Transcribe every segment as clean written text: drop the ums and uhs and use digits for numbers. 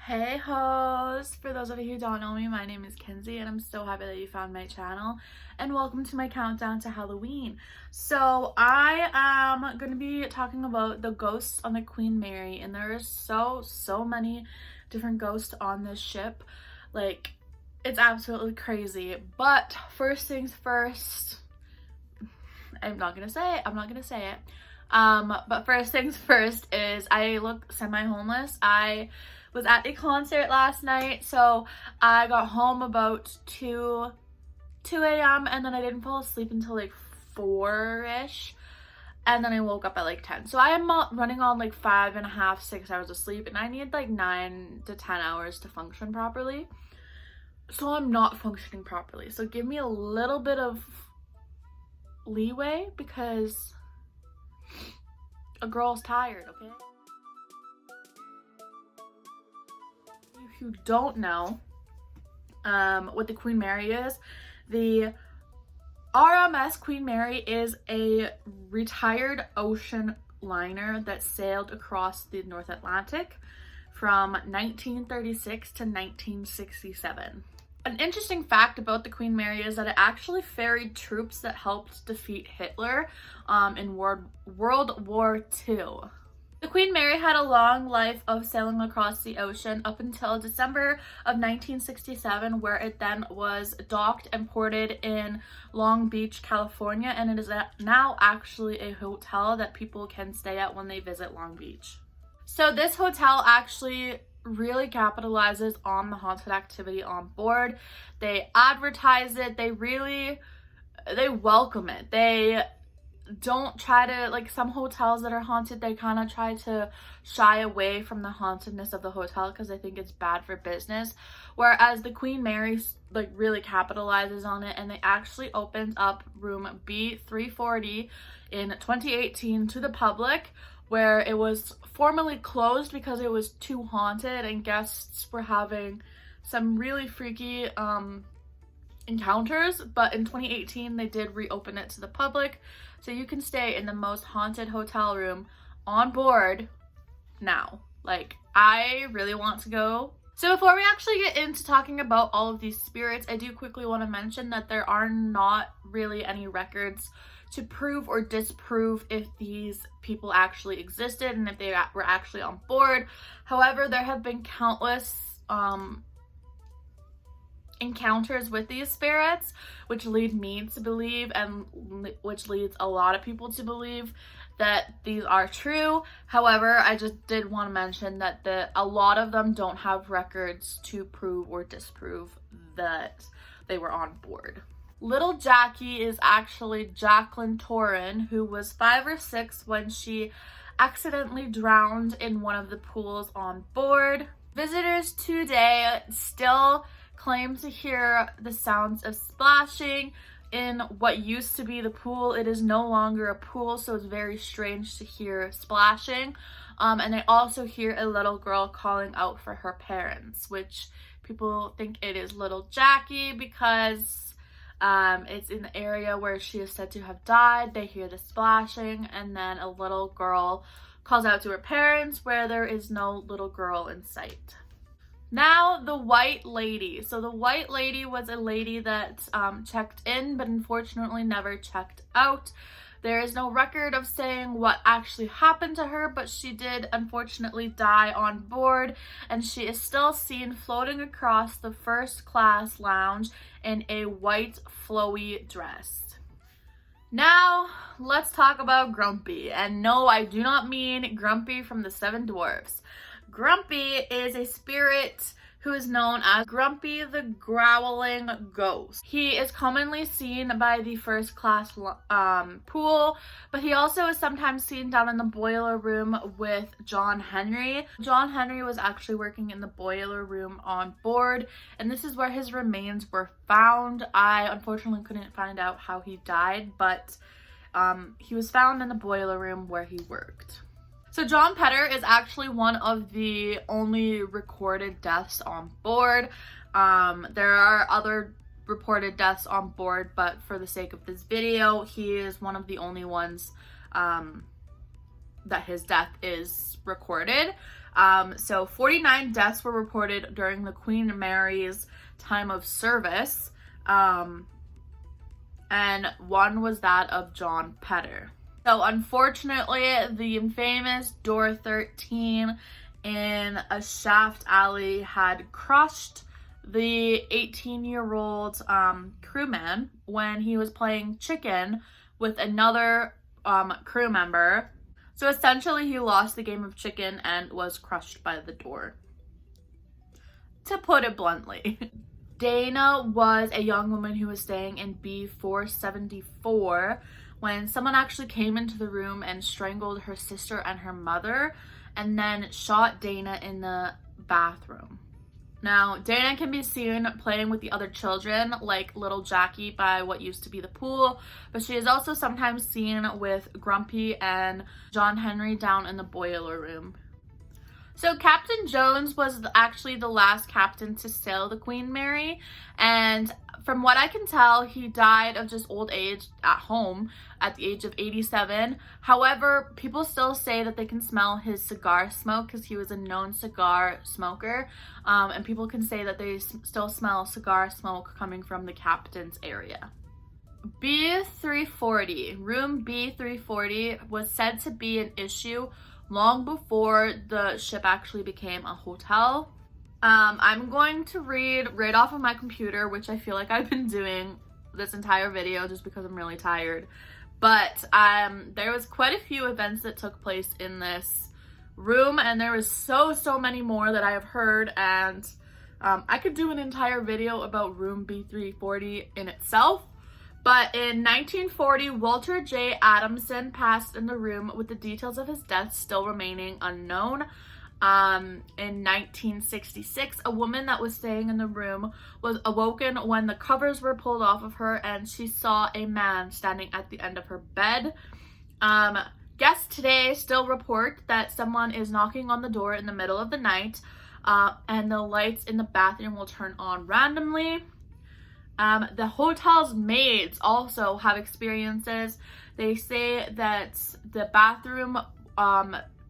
Hey hoes! For those of you who don't know me, my name is Kenzie and I'm so happy that you found my channel and welcome to my countdown to Halloween. So I am going to be talking about the ghosts on the Queen Mary, and there is so many different ghosts on this ship. Like, it's absolutely crazy. But first things first, I'm not gonna say it. But first things first is I look semi-homeless. I was at a concert last night, so I got home about 2 a.m. and then I didn't fall asleep until like 4-ish, and then I woke up at like 10. So I am running on like 5.5, 6 hours of sleep, and I need like 9 to 10 hours to function properly. So I'm not functioning properly. So give me a little bit of leeway because a girl's tired, okay? If you don't know what the Queen Mary is, the RMS Queen Mary is a retired ocean liner that sailed across the North Atlantic from 1936 to 1967. An interesting fact about the Queen Mary is that it actually ferried troops that helped defeat Hitler in World War II. The Queen Mary had a long life of sailing across the ocean up until December of 1967, where it then was docked and ported in Long Beach, California, and it is now actually a hotel that people can stay at when they visit Long Beach. So this hotel actually really capitalizes on the haunted activity on board. They advertise it, they welcome it. They don't try to, like some hotels that are haunted, they kind of try to shy away from the hauntedness of the hotel because they think it's bad for business, whereas the Queen Mary like really capitalizes on it, and they actually opened up room B340 in 2018 to the public, where it was formerly closed because it was too haunted and guests were having some really freaky encounters. But in 2018 they did reopen it to the public, so you can stay in the most haunted hotel room on board now. Like, I really want to go. So before we actually get into talking about all of these spirits, I do quickly want to mention that there are not really any records to prove or disprove if these people actually existed and if they were actually on board. However, there have been countless encounters with these spirits, which lead me to believe, and which leads a lot of people to believe, that these are true. However, I just did want to mention that a lot of them don't have records to prove or disprove that they were on board. Little Jackie is actually Jacqueline Torin, who was 5 or 6 when she accidentally drowned in one of the pools on board. Visitors today still claim to hear the sounds of splashing in what used to be the pool. It is no longer a pool, so it's very strange to hear splashing. And they also hear a little girl calling out for her parents, which people think it is little Jackie because it's in the area where she is said to have died. They hear the splashing, and then a little girl calls out to her parents, where there is no little girl in sight. Now, the White Lady. So the White Lady was a lady that checked in, but unfortunately never checked out. There is no record of saying what actually happened to her, but she did unfortunately die on board, and she is still seen floating across the first class lounge in a white flowy dress. Now, let's talk about Grumpy. And no, I do not mean Grumpy from the Seven Dwarfs. Grumpy is a spirit who is known as Grumpy the Growling Ghost. He is commonly seen by the first class pool, but he also is sometimes seen down in the boiler room with John Henry. John Henry was actually working in the boiler room on board, and this is where his remains were found. I unfortunately couldn't find out how he died, but he was found in the boiler room where he worked. So John Petter is actually one of the only recorded deaths on board. There are other reported deaths on board, but for the sake of this video, he is one of the only ones that his death is recorded. So 49 deaths were reported during the Queen Mary's time of service, and one was that of John Petter. So unfortunately, the infamous door 13 in a shaft alley had crushed the 18-year-old crewman when he was playing chicken with another crew member. So essentially, he lost the game of chicken and was crushed by the door, to put it bluntly. Dana was a young woman who was staying in B474 when someone actually came into the room and strangled her sister and her mother, and then shot Dana in the bathroom. Now, Dana can be seen playing with the other children, like little Jackie by what used to be the pool, but she is also sometimes seen with Grumpy and John Henry down in the boiler room. So Captain Jones was actually the last captain to sail the Queen Mary, and from what I can tell, he died of just old age at home at the age of 87. However, people still say that they can smell his cigar smoke because he was a known cigar smoker, and people can say that they still smell cigar smoke coming from the captain's area. B340, room B340 was said to be an issue long before the ship actually became a hotel. I'm going to read right off of my computer, which I feel like I've been doing this entire video just because I'm really tired. But there was quite a few events that took place in this room, and there was so many more that I have heard, and I could do an entire video about room B340 in itself. But in 1940, Walter J Adamson passed in the room with the details of his death still remaining unknown. In 1966, a woman that was staying in the room was awoken when the covers were pulled off of her, and she saw a man standing at the end of her bed. Guests today still report that someone is knocking on the door in the middle of the night, and the lights in the bathroom will turn on randomly. The hotel's maids also have experiences. They say that the bathroom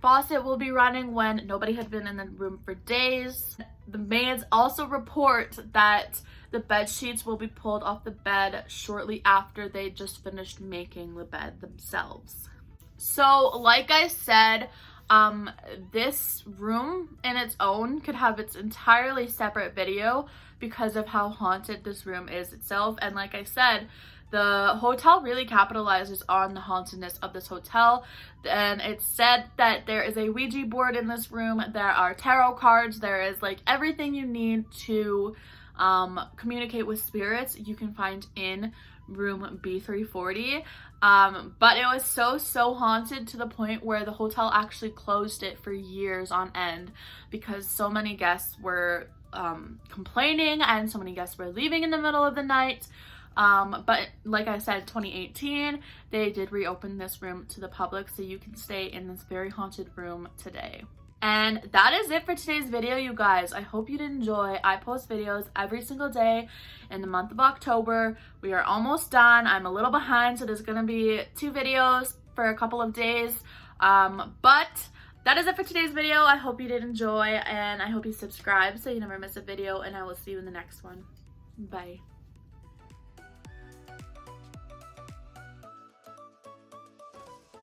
faucet will be running when nobody had been in the room for days. The maids also report that the bed sheets will be pulled off the bed shortly after they just finished making the bed themselves. So, like I said, this room in its own could have its entirely separate video because of how haunted this room is itself. And like I said, the hotel really capitalizes on the hauntedness of this hotel. And it's said that there is a Ouija board in this room, there are tarot cards, there is like everything you need to communicate with spirits you can find in room B340. But it was so haunted to the point where the hotel actually closed it for years on end because so many guests were complaining and so many guests were leaving in the middle of the night. But like I said, 2018, they did reopen this room to the public, so you can stay in this very haunted room today. And that is it for today's video, you guys. I hope you did enjoy. I post videos every single day in the month of October. We are almost done. I'm a little behind, so there's gonna be 2 videos for a couple of days. But that is it for today's video. I hope you did enjoy, and I hope you subscribe so you never miss a video, and I will see you in the next one. Bye.